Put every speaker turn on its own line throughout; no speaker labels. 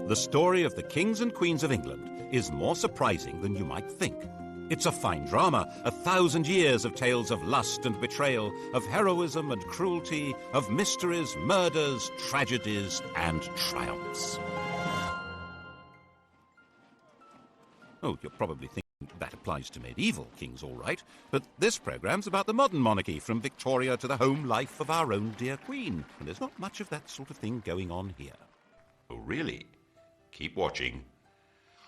The story of the kings and queens of England is more surprising than you might think. It's a fine drama, 1,000 years of tales of lust and betrayal, of heroism and cruelty, of mysteries, murders, tragedies, and triumphs. Oh, you're probably thinking that applies to medieval kings, all right, but this programme's about the modern monarchy, from Victoria to the home life of our own dear Queen, and there's not much of that sort of thing going on here.
Oh, really? Keep watching.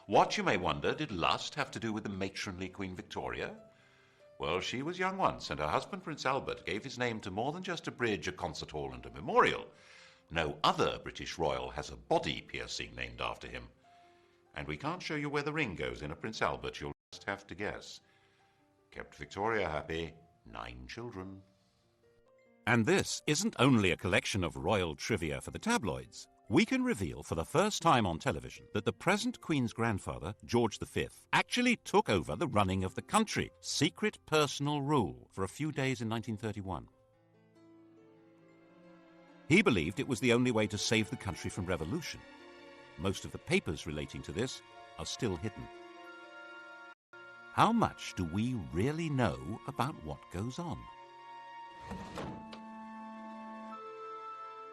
What, you may wonder, did lust have to do with the matronly Queen Victoria? Well, she was young once, and her husband, Prince Albert, gave his name to more than just a bridge, a concert hall, and a memorial. No other British royal has a body piercing named after him. And we can't show you where the ring goes in a Prince Albert, you'll just have to guess. Kept Victoria happy, 9 children.
And this isn't only a collection of royal trivia for the tabloids. We can reveal for the first time on television that the present Queen's grandfather, George V, actually took over the running of the country, secret personal rule, for a few days in 1931. He believed it was the only way to save the country from revolution. Most of the papers relating to this are still hidden. How much do we really know about what goes on?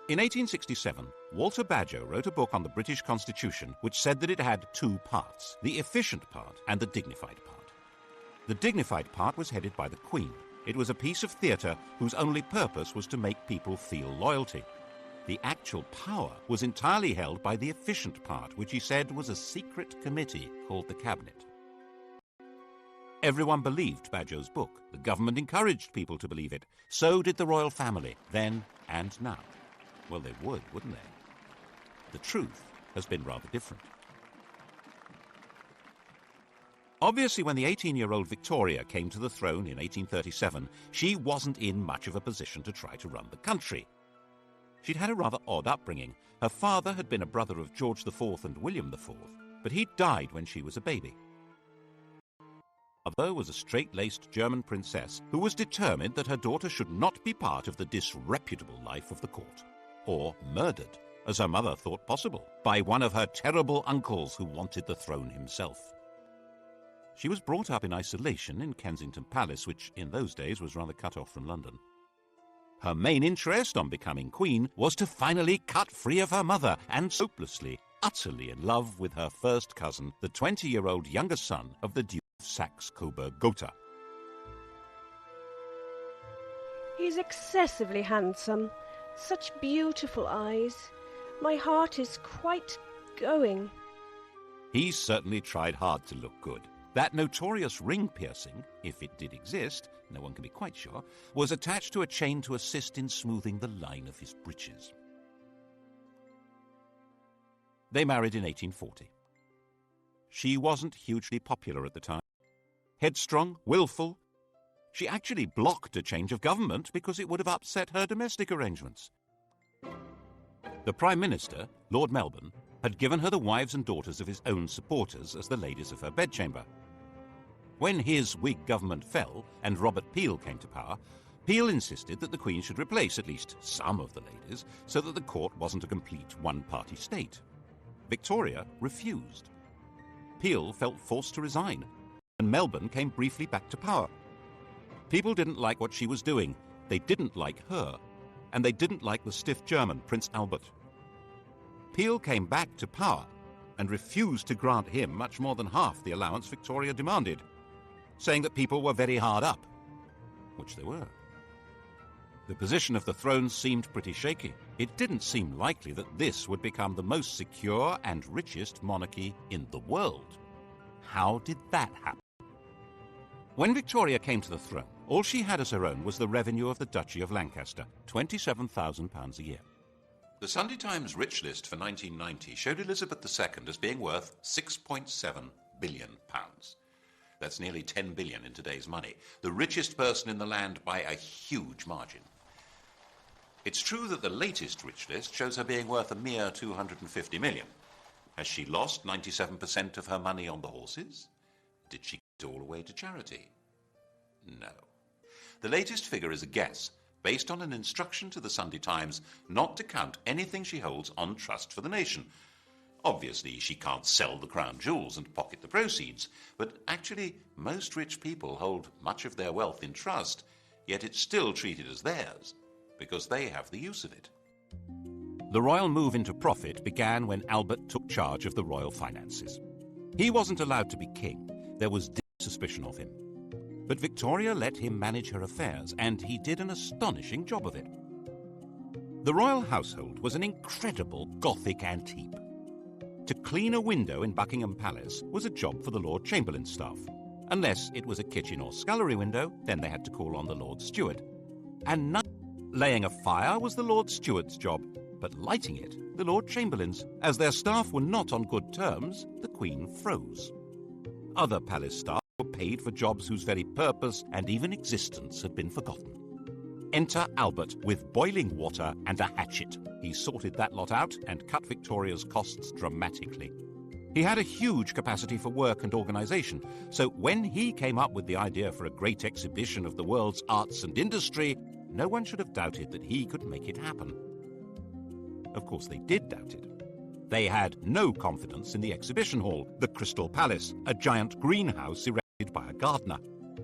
In 1867, Walter Badger wrote a book on the British Constitution which said that it had 2 parts, the efficient part and the dignified part. The dignified part was headed by the Queen. It was a piece of theatre whose only purpose was to make people feel loyalty. The actual power was entirely held by the efficient part, which he said was a secret committee called the Cabinet. Everyone believed Badger's book. The government encouraged people to believe it. So did the royal family, then and now. Well, they would, wouldn't they? The truth has been rather different. Obviously, when the 18-year-old Victoria came to the throne in 1837, she wasn't in much of a position to try to run the country. She'd had a rather odd upbringing. Her father had been a brother of George IV and William IV, but he'd died when she was a baby. Her mother was a straight-laced German princess who was determined that her daughter should not be part of the disreputable life of the court, or murdered, as her mother thought possible, by one of her terrible uncles who wanted the throne himself. She was brought up in isolation in Kensington Palace, which in those days was rather cut off from London. Her main interest on becoming queen was to finally cut free of her mother, and hopelessly, utterly in love with her first cousin, the 20-year-old younger son of the Duke of Saxe-Coburg and Windsor.
He's excessively handsome. Such beautiful eyes. My heart is quite going.
He certainly tried hard to look good. That notorious ring piercing, if it did exist, no one can be quite sure, was attached to a chain to assist in smoothing the line of his breeches. They married in 1840. She wasn't hugely popular at the time. Headstrong, willful. She actually blocked a change of government because it would have upset her domestic arrangements. The Prime Minister, Lord Melbourne, had given her the wives and daughters of his own supporters as the ladies of her bedchamber. When his Whig government fell and Robert Peel came to power, Peel insisted that the Queen should replace at least some of the ladies so that the court wasn't a complete one-party state. Victoria refused. Peel felt forced to resign, and Melbourne came briefly back to power. People didn't like what she was doing, they didn't like her, and they didn't like the stiff German, Prince Albert. Peel came back to power and refused to grant him much more than half the allowance Victoria demanded, saying that people were very hard up, which they were. The position of the throne seemed pretty shaky. It didn't seem likely that this would become the most secure and richest monarchy in the world. How did that happen? When Victoria came to the throne, all she had as her own was the revenue of the Duchy of Lancaster, £27,000 a year.
The Sunday Times Rich List for 1990 showed Elizabeth II as being worth £6.7 billion. That's nearly 10 billion in today's money. The richest person in the land by a huge margin. It's true that the latest Rich List shows her being worth a mere 250 million. Has she lost 97% of her money on the horses? Did she give it all away to charity? No. The latest figure is a guess, based on an instruction to the Sunday Times not to count anything she holds on trust for the nation. Obviously, she can't sell the crown jewels and pocket the proceeds, but actually, most rich people hold much of their wealth in trust, yet it's still treated as theirs, because they have the use of it.
The royal move into profit began when Albert took charge of the royal finances. He wasn't allowed to be king. There was deep suspicion of him. But Victoria let him manage her affairs, and he did an astonishing job of it. The royal household was an incredible Gothic antique. To clean a window in Buckingham Palace was a job for the Lord Chamberlain's staff. Unless it was a kitchen or scullery window, then they had to call on the Lord Steward. And laying a fire was the Lord Steward's job, but lighting it, the Lord Chamberlain's. As their staff were not on good terms, the Queen froze. Other palace staff were paid for jobs whose very purpose and even existence had been forgotten. Enter Albert with boiling water and a hatchet. He sorted that lot out and cut Victoria's costs dramatically. He had a huge capacity for work and organisation, so when he came up with the idea for a great exhibition of the world's arts and industry, no one should have doubted that he could make it happen. Of course, they did doubt it. They had no confidence in the exhibition hall, the Crystal Palace, a giant greenhouse erected by a gardener.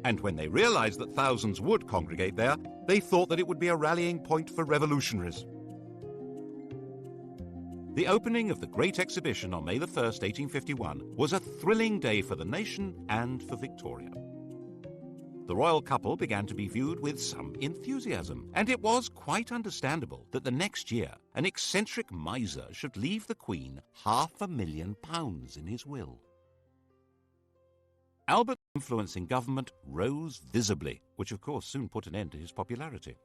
And when they realised that thousands would congregate there, they thought that it would be a rallying point for revolutionaries. The opening of the Great Exhibition on May 1st, 1851, was a thrilling day for the nation and for Victoria. The royal couple began to be viewed with some enthusiasm, and it was quite understandable that the next year an eccentric miser should leave the Queen £500,000 in his will. Albert's influence in government rose visibly, which of course soon put an end to his popularity.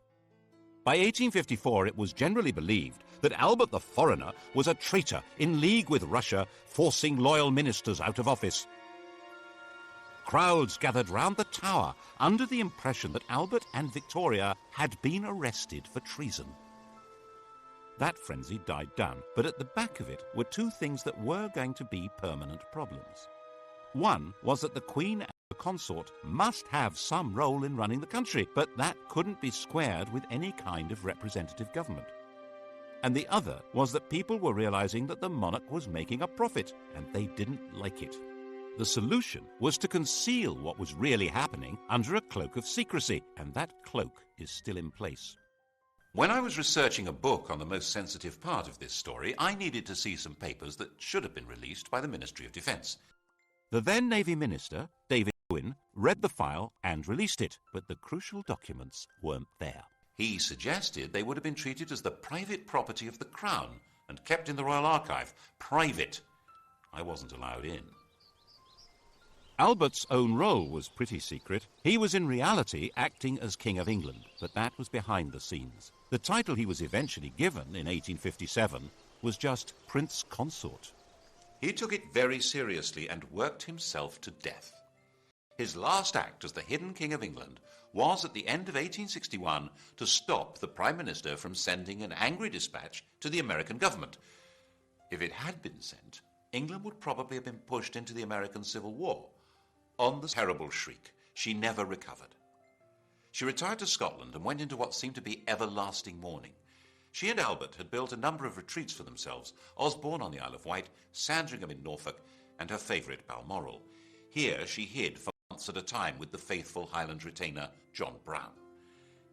By 1854 it was generally believed that Albert the Foreigner was a traitor in league with Russia, forcing loyal ministers out of office. Crowds gathered round the Tower under the impression that Albert and Victoria had been arrested for treason. That frenzy died down, but at the back of it were two things that were going to be permanent problems. One was that the Queen and the consort must have some role in running the country, but that couldn't be squared with any kind of representative government. And the other was that people were realizing that the monarch was making a profit, and they didn't like it. The solution was to conceal what was really happening under a cloak of secrecy, and that cloak is still in place.
When I was researching a book on the most sensitive part of this story, I needed to see some papers that should have been released by the Ministry of Defence.
The then Navy Minister, David Owen, read the file and released it, but the crucial documents weren't there.
He suggested they would have been treated as the private property of the Crown and kept in the Royal Archive. Private. I wasn't allowed in.
Albert's own role was pretty secret. He was in reality acting as King of England, but that was behind the scenes. The title he was eventually given in 1857 was just Prince Consort.
He took it very seriously and worked himself to death. His last act as the hidden King of England was at the end of 1861 to stop the Prime Minister from sending an angry dispatch to the American government. If it had been sent, England would probably have been pushed into the American Civil War. On the terrible shriek, she never recovered. She retired to Scotland and went into what seemed to be everlasting mourning. She and Albert had built a number of retreats for themselves, Osborne on the Isle of Wight, Sandringham in Norfolk, and her favourite Balmoral. Here she hid for months at a time with the faithful Highland retainer John Brown.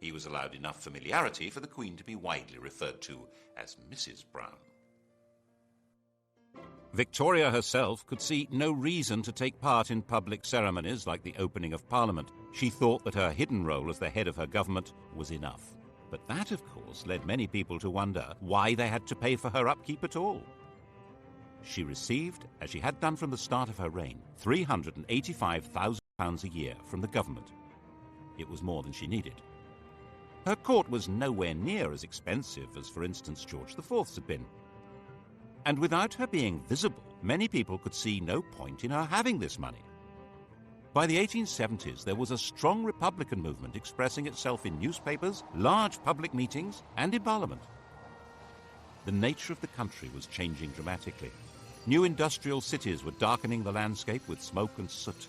He was allowed enough familiarity for the Queen to be widely referred to as Mrs. Brown.
Victoria herself could see no reason to take part in public ceremonies like the opening of Parliament. She thought that her hidden role as the head of her government was enough. But that, of course, led many people to wonder why they had to pay for her upkeep at all. She received, as she had done from the start of her reign, £385,000 a year from the government. It was more than she needed. Her court was nowhere near as expensive as, for instance, George IV's had been. And without her being visible, many people could see no point in her having this money. By the 1870s, there was a strong Republican movement expressing itself in newspapers, large public meetings, and in Parliament. The nature of the country was changing dramatically. New industrial cities were darkening the landscape with smoke and soot.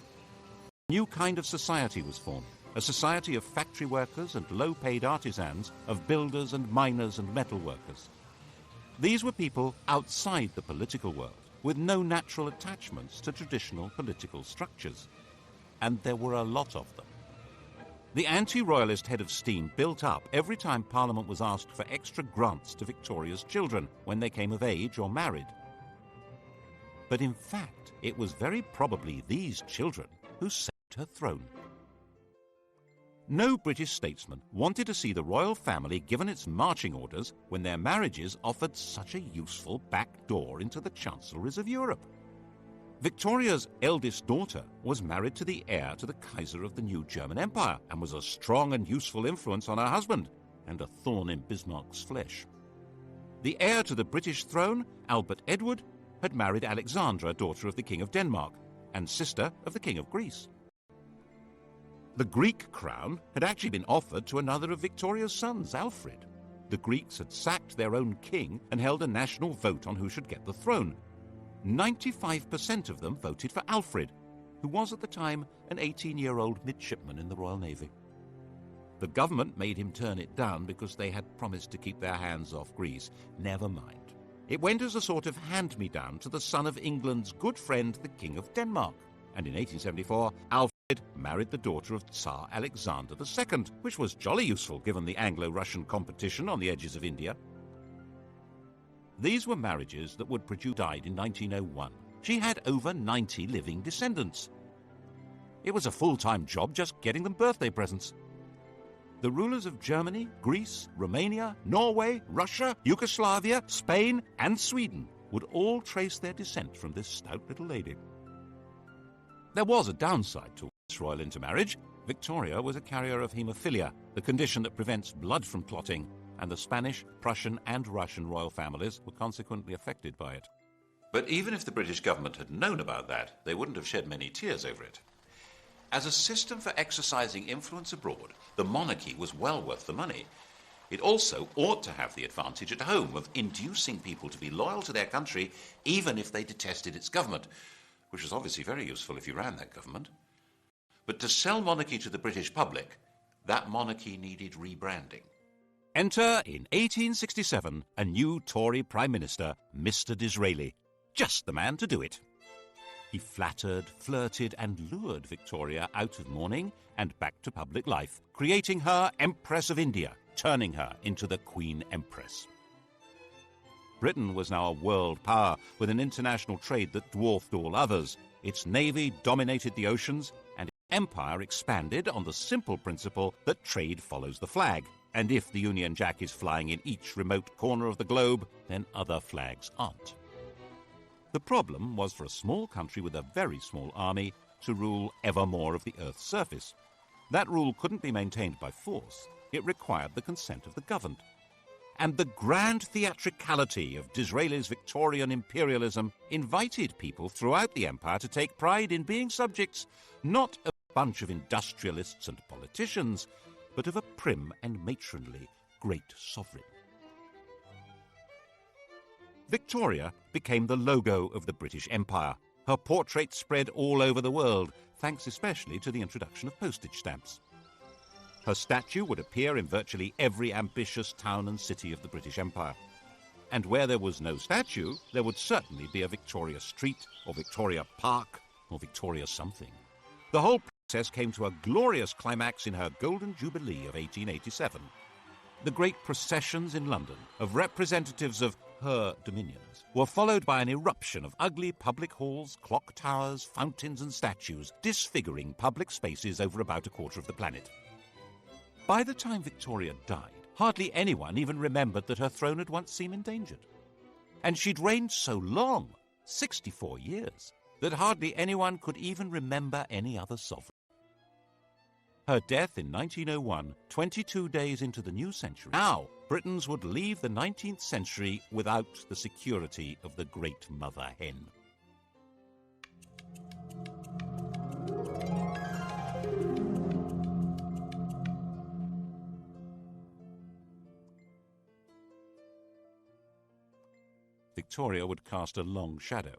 A new kind of society was formed, a society of factory workers and low-paid artisans, of builders and miners and metal workers. These were people outside the political world, with no natural attachments to traditional political structures. And there were a lot of them. The anti-royalist head of steam built up every time Parliament was asked for extra grants to Victoria's children when they came of age or married. But in fact, it was very probably these children who saved her throne. No British statesman wanted to see the royal family given its marching orders when their marriages offered such a useful back door into the chancelleries of Europe. Victoria's eldest daughter was married to the heir to the Kaiser of the new German Empire and was a strong and useful influence on her husband and a thorn in Bismarck's flesh. The heir to the British throne, Albert Edward, had married Alexandra, daughter of the King of Denmark and sister of the King of Greece. The Greek crown had actually been offered to another of Victoria's sons, Alfred. The Greeks had sacked their own king and held a national vote on who should get the throne. 95% of them voted for Alfred, who was at the time an 18-year-old midshipman in the Royal Navy. The government made him turn it down because they had promised to keep their hands off Greece. Never mind. It went as a sort of hand-me-down to the son of England's good friend, the King of Denmark. And in 1874, Alfred married the daughter of Tsar Alexander II, which was jolly useful given the Anglo-Russian competition on the edges of India. These were marriages that would produce. Died in 1901. She had over 90 living descendants. It was a full-time job just getting them birthday presents. The rulers of Germany, Greece, Romania, Norway, Russia, Yugoslavia, Spain, and Sweden would all trace their descent from this stout little lady. There was a downside to this royal intermarriage. Victoria was a carrier of haemophilia, the condition that prevents blood from clotting, and the Spanish, Prussian, and Russian royal families were consequently affected by it.
But even if the British government had known about that, they wouldn't have shed many tears over it. As a system for exercising influence abroad, the monarchy was well worth the money. It also ought to have the advantage at home of inducing people to be loyal to their country even if they detested its government, which was obviously very useful if you ran that government. But to sell monarchy to the British public, that monarchy needed rebranding.
Enter, in 1867, a new Tory Prime Minister, Mr. Disraeli. Just the man to do it. He flattered, flirted, and lured Victoria out of mourning and back to public life, creating her Empress of India, turning her into the Queen Empress. Britain was now a world power with an international trade that dwarfed all others. Its navy dominated the oceans, and its empire expanded on the simple principle that trade follows the flag. And if the Union Jack is flying in each remote corner of the globe, then other flags aren't. The problem was for a small country with a very small army to rule ever more of the Earth's surface. That rule couldn't be maintained by force. It required the consent of the governed. And the grand theatricality of Disraeli's Victorian imperialism invited people throughout the empire to take pride in being subjects, not of a bunch of industrialists and politicians, but of a prim and matronly great sovereign. Victoria became the logo of the British Empire. Her portrait spread all over the world, thanks especially to the introduction of postage stamps. Her statue would appear in virtually every ambitious town and city of the British Empire. And where there was no statue, there would certainly be a Victoria Street, or Victoria Park, or Victoria something. The whole process came to a glorious climax in her Golden Jubilee of 1887. The great processions in London of representatives of her dominions were followed by an eruption of ugly public halls, clock towers, fountains and statues, disfiguring public spaces over about a quarter of the planet. By the time Victoria died, hardly anyone even remembered that her throne had once seemed endangered. And she'd reigned so long, 64 years, that hardly anyone could even remember any other sovereign. Her death in 1901, 22 days into the new century. Now, Britons would leave the 19th century without the security of the great mother hen. Victoria would cast a long shadow.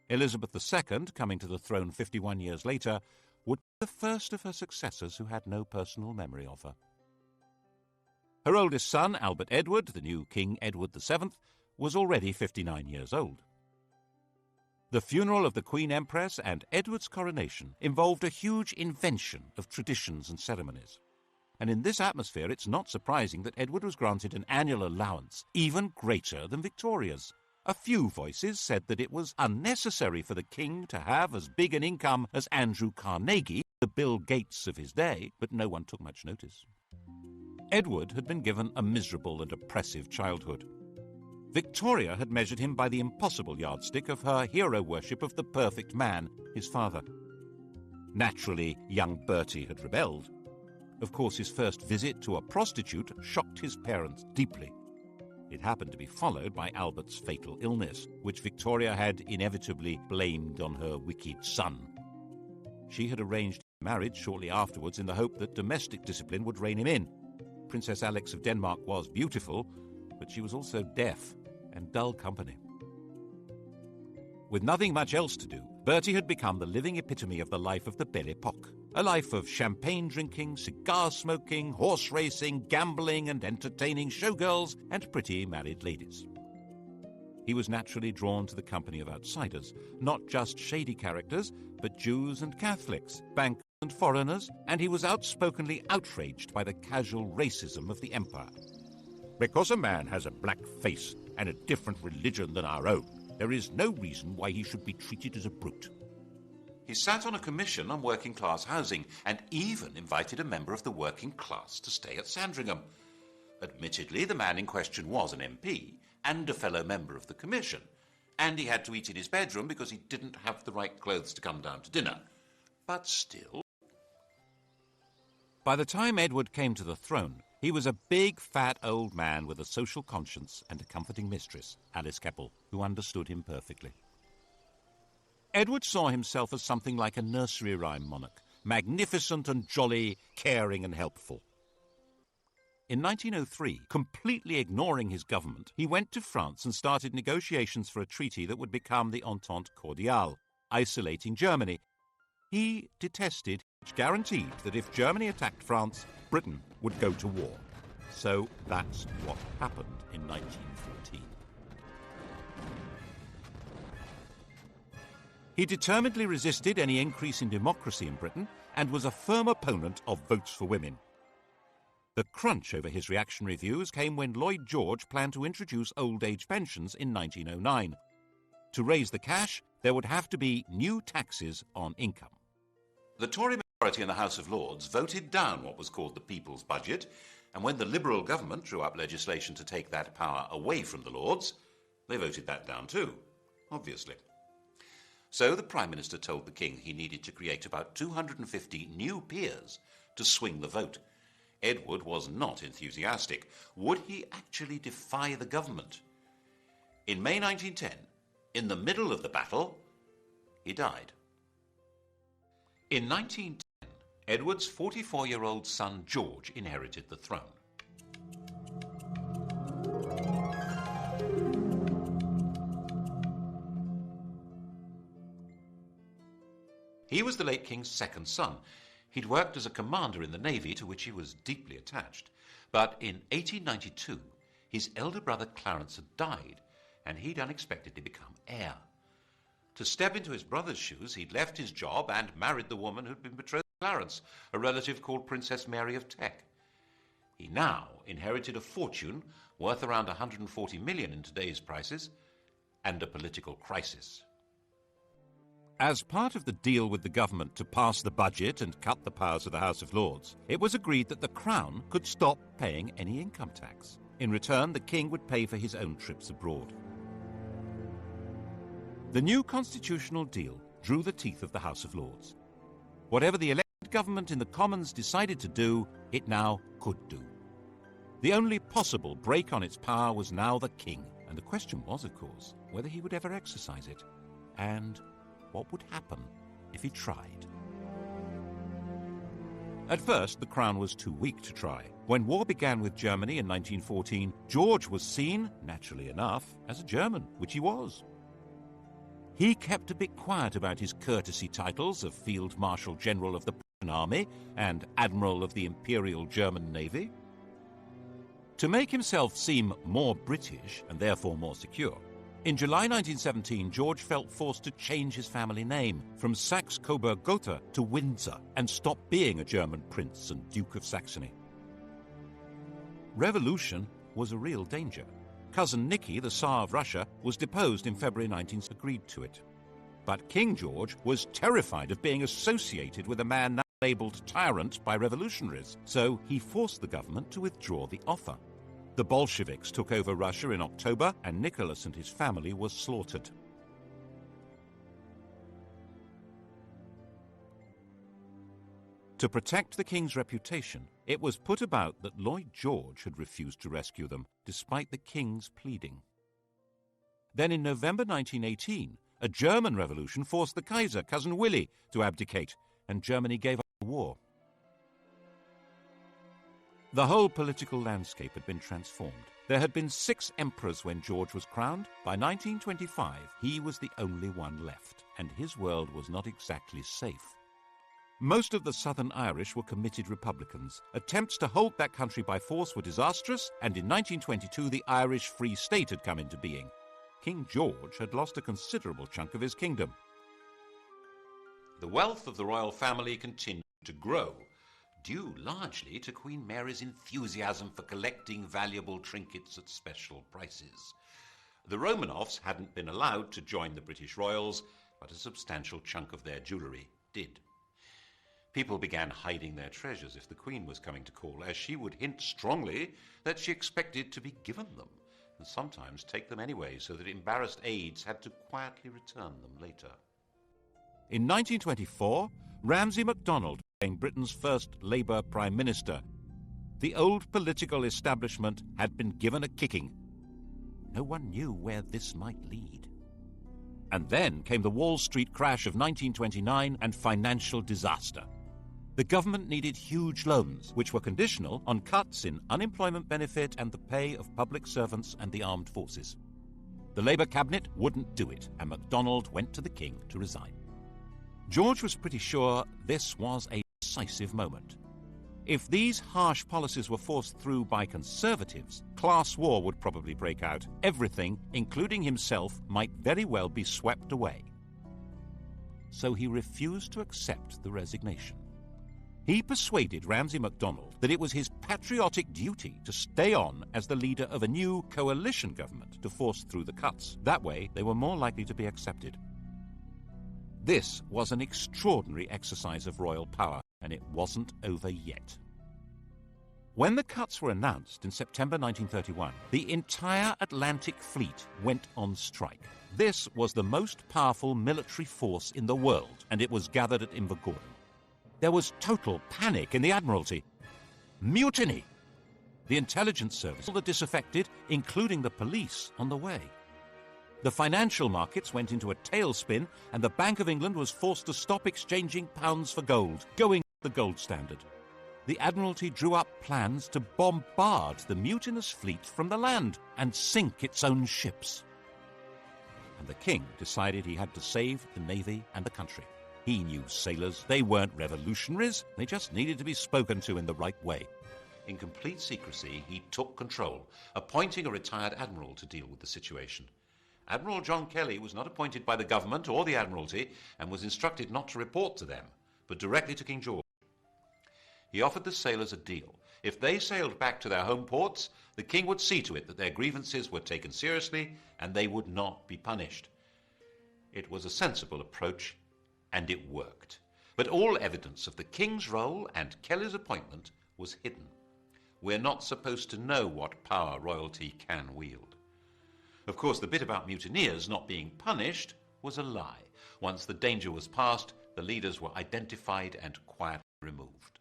Elizabeth II, coming to the throne 51 years later, would be the first of her successors who had no personal memory of her. Her oldest son, Albert Edward, the new King Edward VII, was already 59 years old. The funeral of the Queen Empress and Edward's coronation involved a huge invention of traditions and ceremonies. And in this atmosphere, it's not surprising that Edward was granted an annual allowance even greater than Victoria's. A few voices said that it was unnecessary for the king to have as big an income as Andrew Carnegie, the Bill Gates of his day, but no one took much notice. Edward had been given a miserable and oppressive childhood. Victoria had measured him by the impossible yardstick of her hero worship of the perfect man, his father. Naturally, young Bertie had rebelled. Of course, his first visit to a prostitute shocked his parents deeply. It happened to be followed by Albert's fatal illness, which Victoria had inevitably blamed on her wicked son. She had arranged marriage shortly afterwards in the hope that domestic discipline would rein him in. Princess Alex of Denmark was beautiful, but she was also deaf and dull company. With nothing much else to do, Bertie had become the living epitome of the life of the Belle Époque, a life of champagne drinking, cigar smoking, horse racing, gambling and entertaining showgirls and pretty married ladies. He was naturally drawn to the company of outsiders, not just shady characters, but Jews and Catholics, bankers and foreigners, and he was outspokenly outraged by the casual racism of the empire. Because a man has a black face and a different religion than our own, there is no reason why he should be treated as a brute.
He sat on a commission on working-class housing and even invited a member of the working class to stay at Sandringham. Admittedly, the man in question was an MP and a fellow member of the commission, and he had to eat in his bedroom because he didn't have the right clothes to come down to dinner. But still...
By the time Edward came to the throne, he was a big, fat old man with a social conscience and a comforting mistress, Alice Keppel, who understood him perfectly. Edward saw himself as something like a nursery rhyme monarch, magnificent and jolly, caring and helpful. In 1903, completely ignoring his government, he went to France and started negotiations for a treaty that would become the Entente Cordiale, isolating Germany. He detested, which guaranteed that if Germany attacked France, Britain would go to war. So that's what happened in 1914. He determinedly resisted any increase in democracy in Britain and was a firm opponent of votes for women. The crunch over his reactionary views came when Lloyd George planned to introduce old age pensions in 1909. To raise the cash, there would have to be new taxes on income.
The Tory majority in the House of Lords voted down what was called the People's Budget, and when the Liberal government drew up legislation to take that power away from the Lords, they voted that down too, obviously. So the Prime Minister told the King he needed to create about 250 new peers to swing the vote. Edward was not enthusiastic. Would he actually defy the government? In May 1910, in the middle of the battle, he died. In 1910, Edward's 44-year-old son George inherited the throne. He was the late King's second son. He'd worked as a commander in the Navy, to which he was deeply attached. But in 1892, his elder brother Clarence had died, and he'd unexpectedly become heir. To step into his brother's shoes, he'd left his job and married the woman who'd been betrothed to Clarence, a relative called Princess Mary of Teck. He now inherited a fortune worth around 140 million in today's prices, and a political crisis.
As part of the deal with the government to pass the budget and cut the powers of the House of Lords, it was agreed that the Crown could stop paying any income tax. In return, the King would pay for his own trips abroad. The new constitutional deal drew the teeth of the House of Lords. Whatever the elected government in the Commons decided to do, it now could do. The only possible break on its power was now the King, and the question was, of course, whether he would ever exercise it, and what would happen if he tried. At first, the Crown was too weak to try. When war began with Germany in 1914, George was seen, naturally enough, as a German, which he was. He kept a bit quiet about his courtesy titles of Field Marshal General of the Prussian Army and Admiral of the Imperial German Navy. To make himself seem more British and therefore more secure, In July 1917, George felt forced to change his family name from Saxe-Coburg to Windsor and stop being a German prince and Duke of Saxony. Revolution was a real danger. Cousin Nicky, the Tsar of Russia, was deposed in February 1917, agreed to it. But King George was terrified of being associated with a man now labelled tyrant by revolutionaries, so he forced the government to withdraw the offer. The Bolsheviks took over Russia in October, and Nicholas and his family were slaughtered. To protect the king's reputation, it was put about that Lloyd George had refused to rescue them, despite the king's pleading. Then in November 1918, a German revolution forced the Kaiser, Cousin Willie, to abdicate, and Germany gave up the war. The whole political landscape had been transformed. There had been 6 emperors when George was crowned. By 1925, he was the only one left, and his world was not exactly safe. Most of the Southern Irish were committed Republicans. Attempts to hold that country by force were disastrous, and in 1922 the Irish Free State had come into being. King George had lost a considerable chunk of his kingdom.
The wealth of the royal family continued to grow, due largely to Queen Mary's enthusiasm for collecting valuable trinkets at special prices. The Romanovs hadn't been allowed to join the British royals, but a substantial chunk of their jewellery did. People began hiding their treasures if the Queen was coming to call, as she would hint strongly that she expected to be given them, and sometimes take them anyway, so that embarrassed aides had to quietly return them later.
In 1924, Ramsay MacDonald became Britain's first Labour Prime Minister. The old political establishment had been given a kicking. No one knew where this might lead. And then came the Wall Street crash of 1929 and financial disaster. The government needed huge loans, which were conditional on cuts in unemployment benefit and the pay of public servants and the armed forces. The Labour cabinet wouldn't do it, and MacDonald went to the King to resign. George was pretty sure this was a decisive moment. If these harsh policies were forced through by Conservatives, class war would probably break out. Everything, including himself, might very well be swept away. So he refused to accept the resignation. He persuaded Ramsay MacDonald that it was his patriotic duty to stay on as the leader of a new coalition government to force through the cuts. That way, they were more likely to be accepted. This was an extraordinary exercise of royal power, and it wasn't over yet. When the cuts were announced in September 1931, the entire Atlantic Fleet went on strike. This was the most powerful military force in the world, and it was gathered at Invergordon. There was total panic in the Admiralty. Mutiny! The intelligence service, all the disaffected, including the police, on the way. The financial markets went into a tailspin, and the Bank of England was forced to stop exchanging pounds for gold, going the gold standard. The Admiralty drew up plans to bombard the mutinous fleet from the land and sink its own ships. And the King decided he had to save the Navy and the country. He knew sailors. They weren't revolutionaries. They just needed to be spoken to in the right way.
In complete secrecy, he took control, appointing a retired admiral to deal with the situation. Admiral John Kelly was not appointed by the government or the Admiralty and was instructed not to report to them, but directly to King George. He offered the sailors a deal. If they sailed back to their home ports, the King would see to it that their grievances were taken seriously and they would not be punished. It was a sensible approach, and it worked. But all evidence of the King's role and Kelly's appointment was hidden. We're not supposed to know what power royalty can wield. Of course, the bit about mutineers not being punished was a lie. Once the danger was past, the leaders were identified and quietly removed.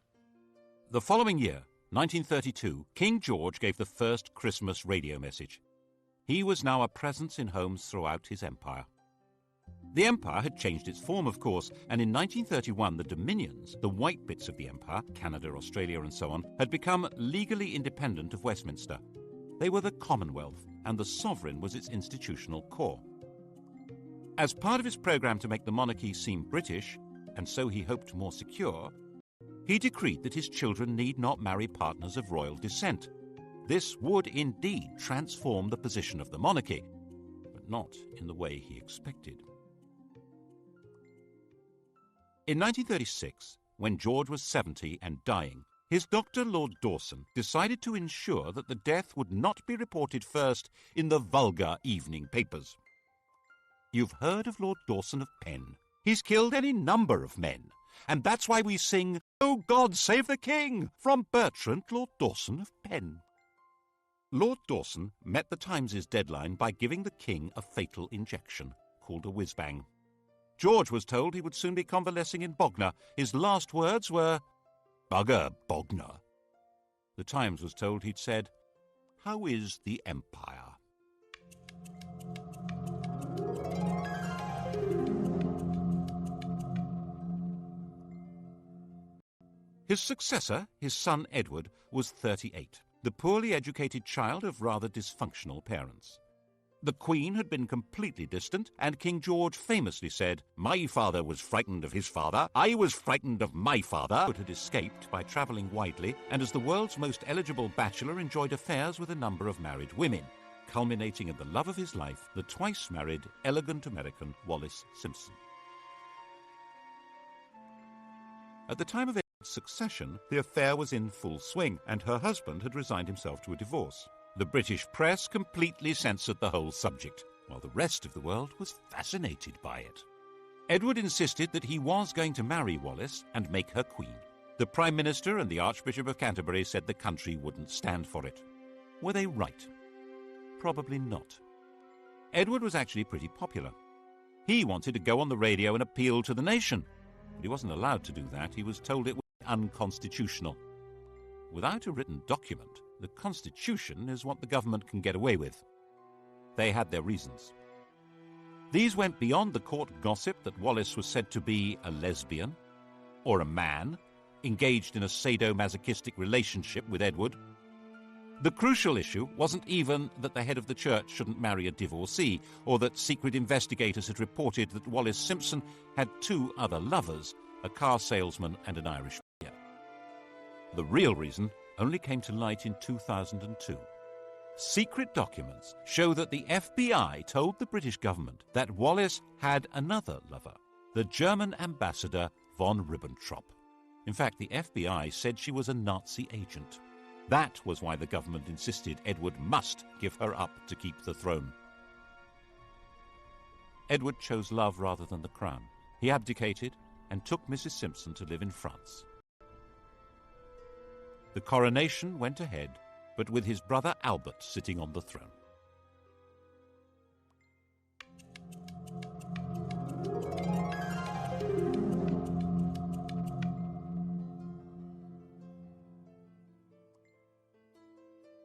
The following year, 1932, King George gave the first Christmas radio message. He was now a presence in homes throughout his empire. The empire had changed its form, of course, and in 1931 the dominions, the white bits of the empire, Canada, Australia and so on, had become legally independent of Westminster. They were the Commonwealth, and the sovereign was its institutional core. As part of his programme to make the monarchy seem British, and so he hoped more secure, he decreed that his children need not marry partners of royal descent. This would indeed transform the position of the monarchy. But but not in the way he expected. In 1936, when George was 70 and dying, his doctor, Lord Dawson, decided to ensure that the death would not be reported first in the vulgar evening papers. You've heard of Lord Dawson of Penn. He's killed any number of men, and that's why we sing, "Oh God, save the King," from Bertrand, Lord Dawson of Penn. Lord Dawson met the Times' deadline by giving the King a fatal injection, called a whiz-bang. George was told he would soon be convalescing in Bognor. His last words were, "Bugger Bognor." The Times was told he'd said, "How is the Empire?" His successor, his son Edward, was 38, the poorly educated child of rather dysfunctional parents. The Queen had been completely distant, and King George famously said, "My father was frightened of his father, I was frightened of my father." Edward had escaped by travelling widely, and as the world's most eligible bachelor enjoyed affairs with a number of married women, culminating in the love of his life, the twice-married, elegant American Wallis Simpson. At the time of Edward's succession, the affair was in full swing, and her husband had resigned himself to a divorce. The British press completely censored the whole subject, while the rest of the world was fascinated by it. Edward insisted that he was going to marry Wallis and make her queen. The Prime Minister and the Archbishop of Canterbury said the country wouldn't stand for it. Were they right? Probably not. Edward was actually pretty popular. He wanted to go on the radio and appeal to the nation, but he wasn't allowed to do that. He was told it was unconstitutional. Without a written document, the Constitution is what the government can get away with. They had their reasons. These went beyond the court gossip that Wallis was said to be a lesbian, or a man, engaged in a sadomasochistic relationship with Edward. The crucial issue wasn't even that the head of the church shouldn't marry a divorcee, or that secret investigators had reported that Wallis Simpson had 2 other lovers, a car salesman and an Irish peer. The real reason only came to light in 2002. Secret documents show that the FBI told the British government that Wallis had another lover, the German ambassador von Ribbentrop. In fact, the FBI said she was a Nazi agent. That was why the government insisted Edward must give her up to keep the throne. Edward chose love rather than the crown. He abdicated and took Mrs. Simpson to live in France. The coronation went ahead, but with his brother Albert sitting on the throne.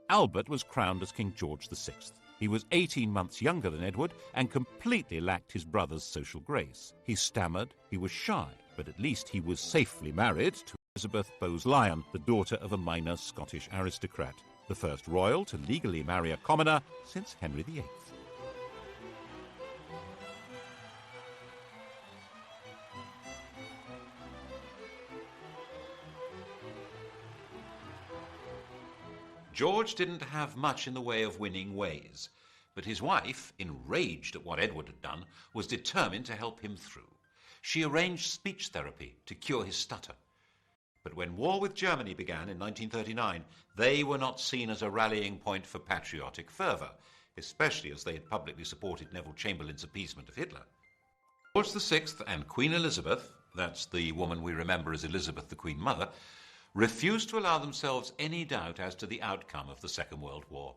Albert was crowned as King George VI. He was 18 months younger than Edward and completely lacked his brother's social grace. He stammered, he was shy, but at least he was safely married to Elizabeth Bowes-Lyon, the daughter of a minor Scottish aristocrat, the first royal to legally marry a commoner since Henry VIII.
George didn't have much in the way of winning ways, but his wife, enraged at what Edward had done, was determined to help him through. She arranged speech therapy to cure his stutter. But when war with Germany began in 1939, they were not seen as a rallying point for patriotic fervour, especially as they had publicly supported Neville Chamberlain's appeasement of Hitler. George VI and Queen Elizabeth, that's the woman we remember as Elizabeth the Queen Mother, refused to allow themselves any doubt as to the outcome of the Second World War.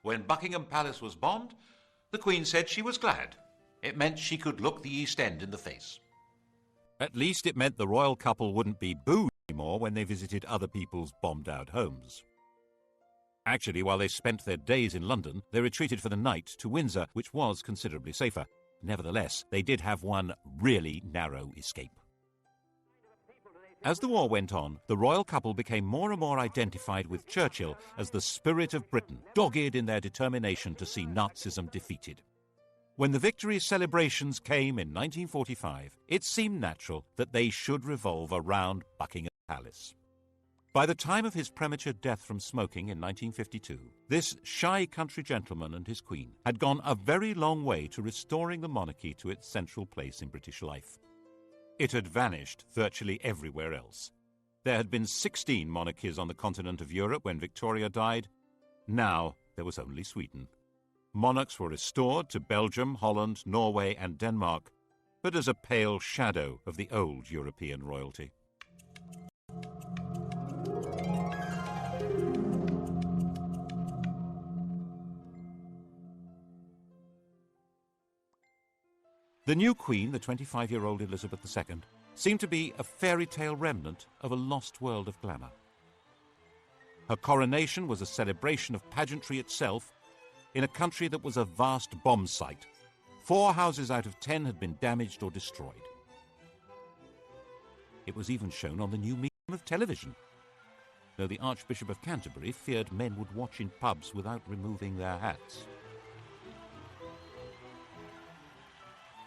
When Buckingham Palace was bombed, the Queen said she was glad. It meant she could look the East End in the face.
At least it meant the royal couple wouldn't be booed anymore when they visited other people's bombed-out homes. Actually, while they spent their days in London, they retreated for the night to Windsor, which was considerably safer. Nevertheless, they did have one really narrow escape. As the war went on, the royal couple became more and more identified with Churchill as the spirit of Britain, dogged in their determination to see Nazism defeated. When the victory celebrations came in 1945, it seemed natural that they should revolve around Buckingham Palace. By the time of his premature death from smoking in 1952, this shy country gentleman and his queen had gone a very long way to restoring the monarchy to its central place in British life. It had vanished virtually everywhere else. There had been 16 monarchies on the continent of Europe when Victoria died. Now there was only Sweden. Monarchs were restored to Belgium, Holland, Norway and Denmark, but as a pale shadow of the old European royalty. The new queen, the 25-year-old Elizabeth II, seemed to be a fairy tale remnant of a lost world of glamour. Her coronation was a celebration of pageantry itself in a country that was a vast bomb site. 4 houses out of 10 had been damaged or destroyed. It was even shown on the new medium of television, though the Archbishop of Canterbury feared men would watch in pubs without removing their hats.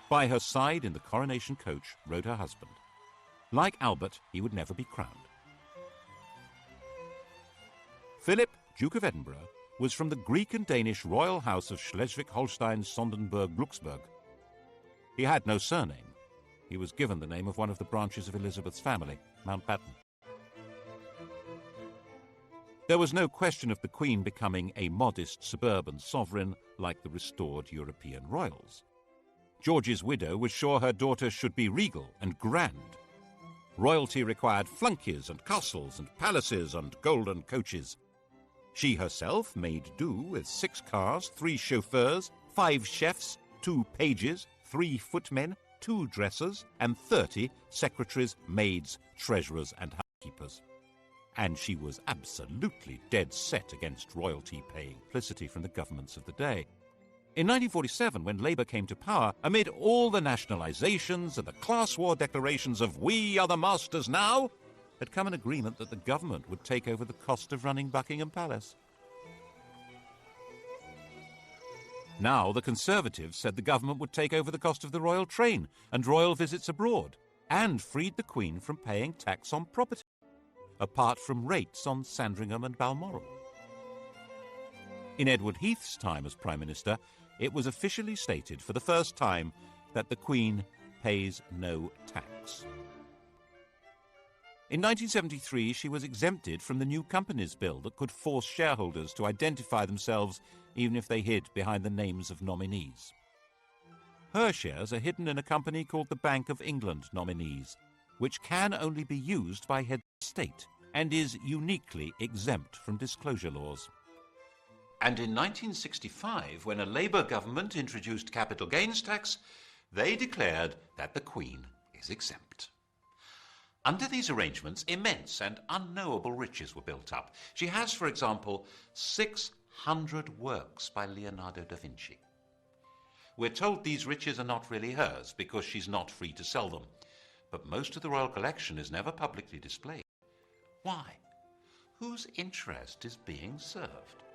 By her side in the coronation coach rode her husband. Like Albert, he would never be crowned. Philip, Duke of Edinburgh, was from the Greek and Danish royal house of Schleswig-Holstein-Sonderburg-Glucksburg. He had no surname. He was given the name of one of the branches of Elizabeth's family, Mountbatten. There was no question of the Queen becoming a modest suburban sovereign like the restored European royals. George's widow was sure her daughter should be regal and grand. Royalty required flunkies and castles and palaces and golden coaches. She herself made do with 6 cars, 3 chauffeurs, 5 chefs, 2 pages, 3 footmen, 2 dressers, and 30 secretaries, maids, treasurers, and housekeepers. And she was absolutely dead set against royalty paying publicity from the governments of the day. In 1947, when Labour came to power, amid all the nationalisations and the class war declarations of "we are the masters now," had come an agreement that the government would take over the cost of running Buckingham Palace. Now the Conservatives said the government would take over the cost of the royal train and royal visits abroad, and freed the Queen from paying tax on property, apart from rates on Sandringham and Balmoral. In Edward Heath's time as Prime Minister, it was officially stated for the first time that the Queen pays no tax. In 1973, she was exempted from the new Companies Bill that could force shareholders to identify themselves even if they hid behind the names of nominees. Her shares are hidden in a company called the Bank of England Nominees, which can only be used by heads of state and is uniquely exempt from disclosure laws.
And in 1965, when a Labour government introduced capital gains tax, they declared that the Queen is exempt. Under these arrangements, immense and unknowable riches were built up. She has, for example, 600 works by Leonardo da Vinci. We're told these riches are not really hers because she's not free to sell them. But most of the royal collection is never publicly displayed. Why? Whose interest is being served?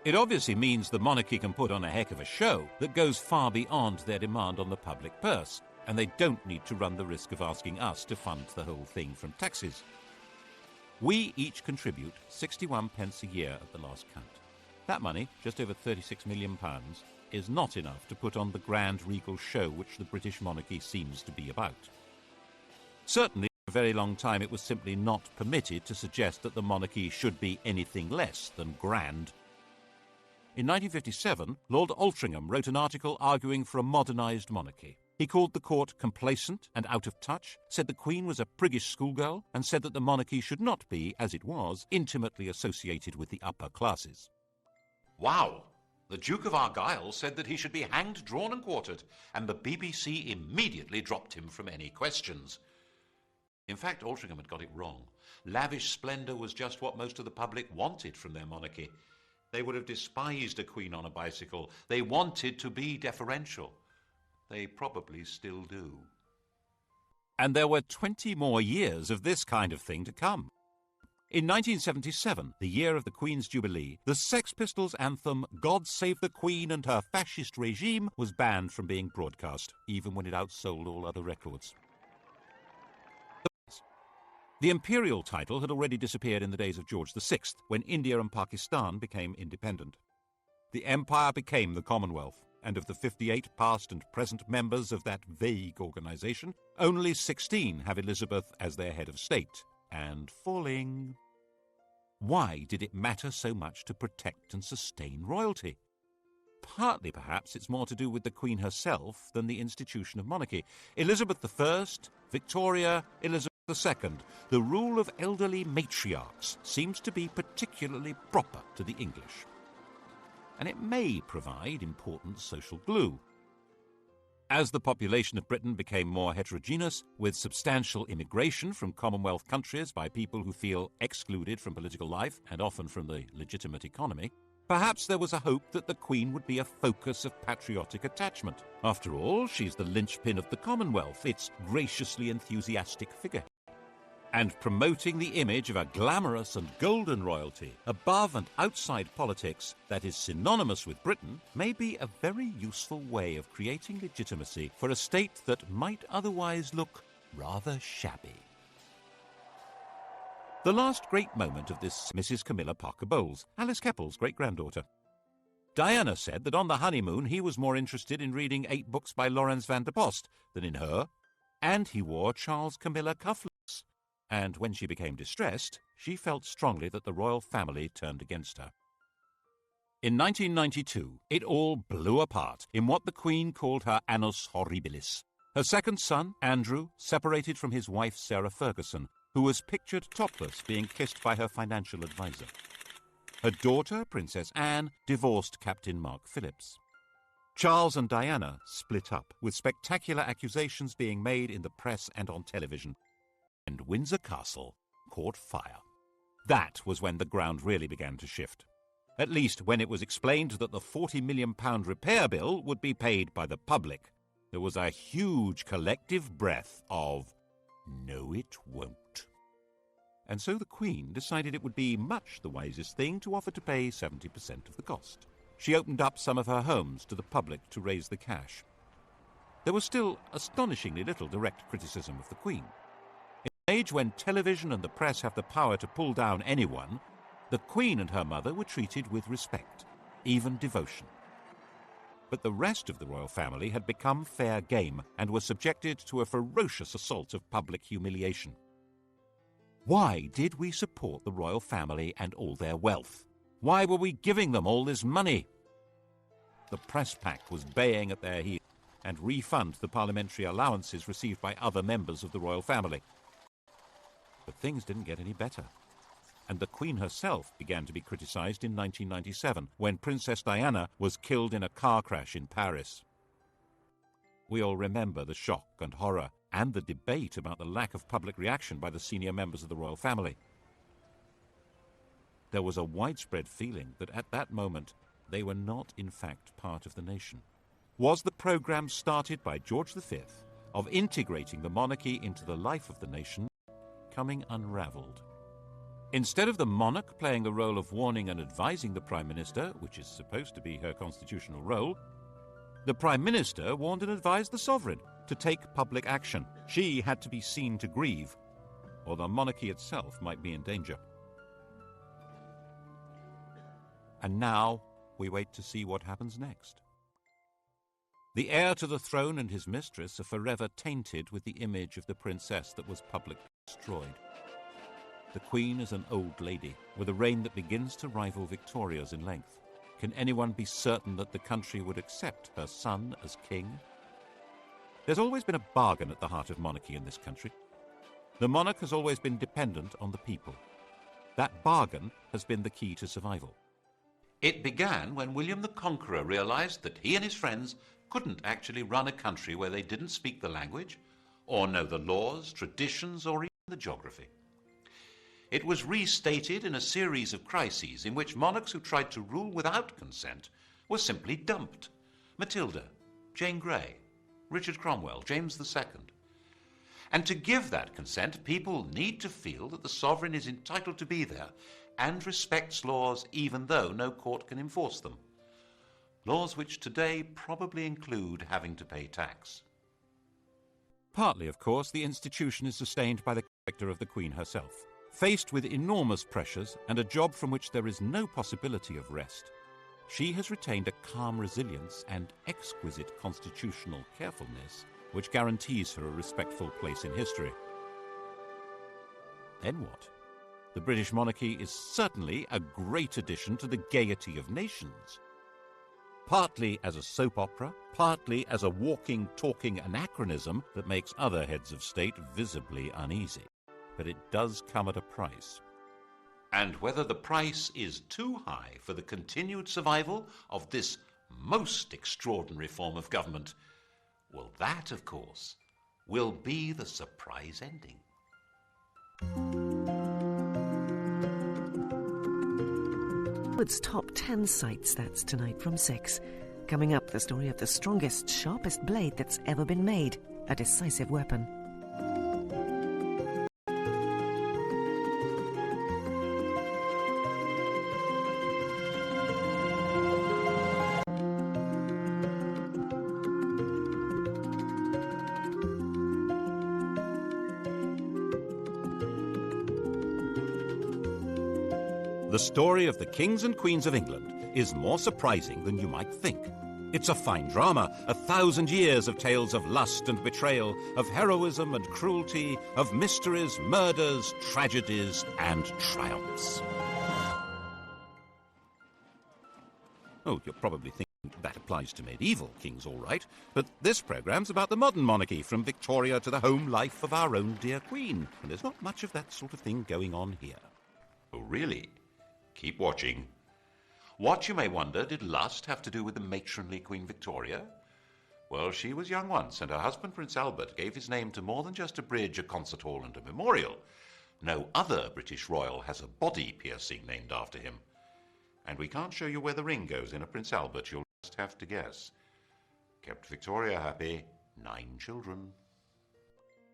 It obviously means the monarchy can put on a heck of a show that goes far beyond their demand on the public purse, and they don't need to run the risk of asking us to fund the whole thing from taxes. We each contribute 61 pence a year at the last count. That money, just over £36 million, is not enough to put on the grand regal show which the British monarchy seems to be about. Certainly, for a very long time it was simply not permitted to suggest that the monarchy should be anything less than grand. In 1957, Lord Altrincham wrote an article arguing for a modernised monarchy. He called the court complacent and out of touch, said the Queen was a priggish schoolgirl, and said that the monarchy should not be, as it was, intimately associated with the upper classes.
Wow! The Duke of Argyll said that he should be hanged, drawn and quartered, and the BBC immediately dropped him from any questions. In fact, Altrincham had got it wrong. Lavish splendour was just what most of the public wanted from their monarchy. They would have despised a queen on a bicycle. They wanted to be deferential. They probably still do.
And there were 20 more years of this kind of thing to come. In 1977, the year of the Queen's Jubilee, the Sex Pistols' anthem "God Save the Queen and Her Fascist Regime" was banned from being broadcast, even when it outsold all other records. The imperial title had already disappeared in the days of George VI, when India and Pakistan became independent. The empire became the Commonwealth, and of the 58 past and present members of that vague organisation, only 16 have Elizabeth as their head of state, and falling. Why did it matter so much to protect and sustain royalty? Partly, perhaps, it's more to do with the Queen herself than the institution of monarchy. Elizabeth I, Victoria, Elizabeth II, the rule of elderly matriarchs seems to be particularly proper to the English. And it may provide important social glue. As the population of Britain became more heterogeneous, with substantial immigration from Commonwealth countries by people who feel excluded from political life and often from the legitimate economy, perhaps there was a hope that the Queen would be a focus of patriotic attachment. After all, she's the linchpin of the Commonwealth, its graciously enthusiastic figurehead. And promoting the image of a glamorous and golden royalty above and outside politics that is synonymous with Britain may be a very useful way of creating legitimacy for a state that might otherwise look rather shabby. The last great moment of this Mrs. Camilla Parker Bowles, Alice Keppel's great-granddaughter. Diana said that on the honeymoon he was more interested in reading 8 books by Laurens van der Post than in her, and he wore Charles Camilla cufflinks. And when she became distressed, she felt strongly that the royal family turned against her. In 1992, it all blew apart in what the Queen called her annus horribilis. Her second son, Andrew, separated from his wife Sarah Ferguson, who was pictured topless being kissed by her financial advisor. Her daughter, Princess Anne, divorced Captain Mark Phillips. Charles and Diana split up, with spectacular accusations being made in the press and on television. And Windsor Castle caught fire. That was when the ground really began to shift. At least when it was explained that the £40 million repair bill would be paid by the public, there was a huge collective breath of, "No, it won't." And so the Queen decided it would be much the wisest thing to offer to pay 70% of the cost. She opened up some of her homes to the public to raise the cash. There was still astonishingly little direct criticism of the Queen. In an age when television and the press have the power to pull down anyone, the Queen and her mother were treated with respect, even devotion. But the rest of the royal family had become fair game and were subjected to a ferocious assault of public humiliation. Why did we support the royal family and all their wealth? Why were we giving them all this money? The press pack was baying at their heels and refund the parliamentary allowances received by other members of the royal family. But things didn't get any better. And the Queen herself began to be criticised in 1997, when Princess Diana was killed in a car crash in Paris. We all remember the shock and horror and the debate about the lack of public reaction by the senior members of the royal family. There was a widespread feeling that at that moment they were not in fact part of the nation. Was the programme started by George V of integrating the monarchy into the life of the nation coming unravelled? Instead of the monarch playing the role of warning and advising the Prime Minister, which is supposed to be her constitutional role, the Prime Minister warned and advised the sovereign to take public action. She had to be seen to grieve, or the monarchy itself might be in danger. And now we wait to see what happens next. The heir to the throne and his mistress are forever tainted with the image of the princess that was publicly destroyed. The Queen is an old lady, with a reign that begins to rival Victoria's in length. Can anyone be certain that the country would accept her son as king? There's always been a bargain at the heart of monarchy in this country. The monarch has always been dependent on the people. That bargain has been the key to survival.
It began when William the Conqueror realised that he and his friends couldn't actually run a country where they didn't speak the language, or know the laws, traditions, or even the geography. It was restated in a series of crises in which monarchs who tried to rule without consent were simply dumped. Matilda, Jane Grey, Richard Cromwell, James II. And to give that consent, people need to feel that the sovereign is entitled to be there and respects laws even though no court can enforce them. Laws which today probably include having to pay tax.
Partly, of course, the institution is sustained by the character of the Queen herself. Faced with enormous pressures and a job from which there is no possibility of rest, she has retained a calm resilience and exquisite constitutional carefulness which guarantees her a respectful place in history. Then what? The British monarchy is certainly a great addition to the gaiety of nations. Partly as a soap opera, partly as a walking, talking anachronism that makes other heads of state visibly uneasy. But it does come at a price.
And whether the price is too high for the continued survival of this most extraordinary form of government, well, that, of course, will be the surprise ending.
Hollywood's top 10 sites, that's tonight from 6. Coming up, the story of the strongest, sharpest blade that's ever been made, a decisive weapon.
The story of the kings and queens of England is more surprising than you might think. It's a fine drama, 1,000 years of tales of lust and betrayal, of heroism and cruelty, of mysteries, murders, tragedies, and triumphs. Oh, you're probably thinking that applies to medieval kings, all right, but this programme's about the modern monarchy, from Victoria to the home life of our own dear Queen, and there's not much of that sort of thing going on here.
Oh, really? Keep watching. What, you may wonder, did lust have to do with the matronly Queen Victoria? Well, she was young once, and her husband, Prince Albert, gave his name to more than just a bridge, a concert hall, and a memorial. No other British royal has a body piercing named after him. And we can't show you where the ring goes in a Prince Albert. You'll just have to guess. Kept Victoria happy. 9 children.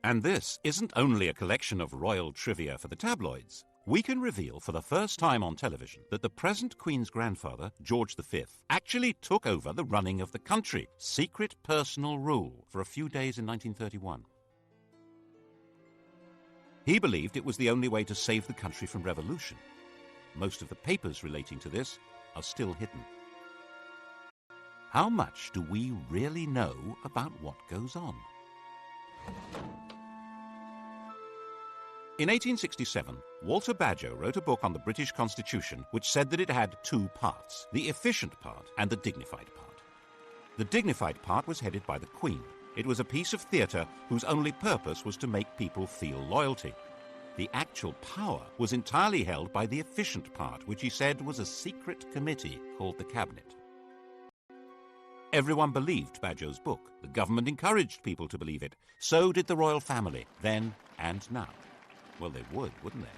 And this isn't only a collection of royal trivia for the tabloids. We can reveal for the first time on television that the present Queen's grandfather, George V, actually took over the running of the country, secret personal rule, for a few days in 1931. He believed it was the only way to save the country from revolution. Most of the papers relating to this are still hidden. How much do we really know about what goes on? In 1867, Walter Bagehot wrote a book on the British Constitution which said that it had 2 parts, the efficient part and the dignified part. The dignified part was headed by the Queen. It was a piece of theatre whose only purpose was to make people feel loyalty. The actual power was entirely held by the efficient part, which he said was a secret committee called the Cabinet. Everyone believed Bagehot's book. The government encouraged people to believe it. So did the royal family, then and now. Well, they would, wouldn't they?